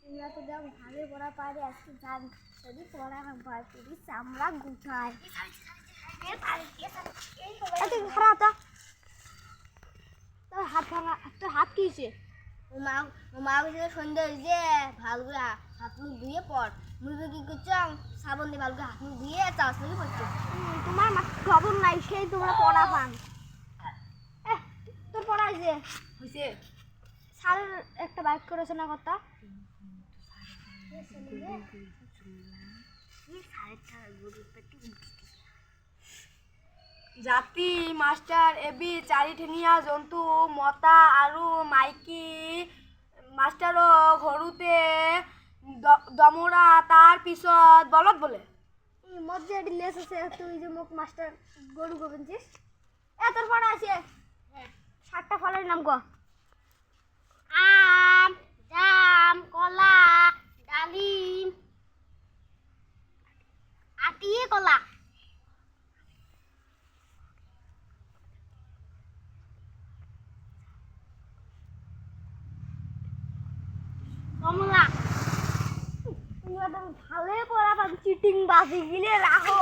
তোমরা তো দেখ ভালো পড়া পারে আজকে জান যদি পড়া না ভয় করি চামড়া গুটায় খারাপ তোর হাত ভাঙা তোর হাত কিছে মা বলছে সন্ধ্যা হয়েছে ভালো করে হাত মুখ ধুয়ে পড় মুখে কি করছো সাবন দিয়ে ভালো করে হাত মুখ ধুয়ে চাষালি করছো তোমার মা খবর নাই সেই তোমরা পড়া পান তোর পড়া হয়েছে হয়েছে স্যার একটা বাইক করেছে না কথা জাতি মাস্টার এবি চাৰি ঠেঙীয়া জন্তু মতা আৰু মাইকী মাস্টাৰো ঘৰুতে দমৰা তাৰ পিছত বলত বোলে মধ্যে এটি লেস আছে তুই যে মুখ মাস্টার গরু গোবিন্দিস তোর পড়া আছে 7টা ফলের নাম কো আম জাম কলা ডালিম আটি কলা কমলা তুমি ভালো পড়া পাবি চিটিং বাজি গিলে রাখো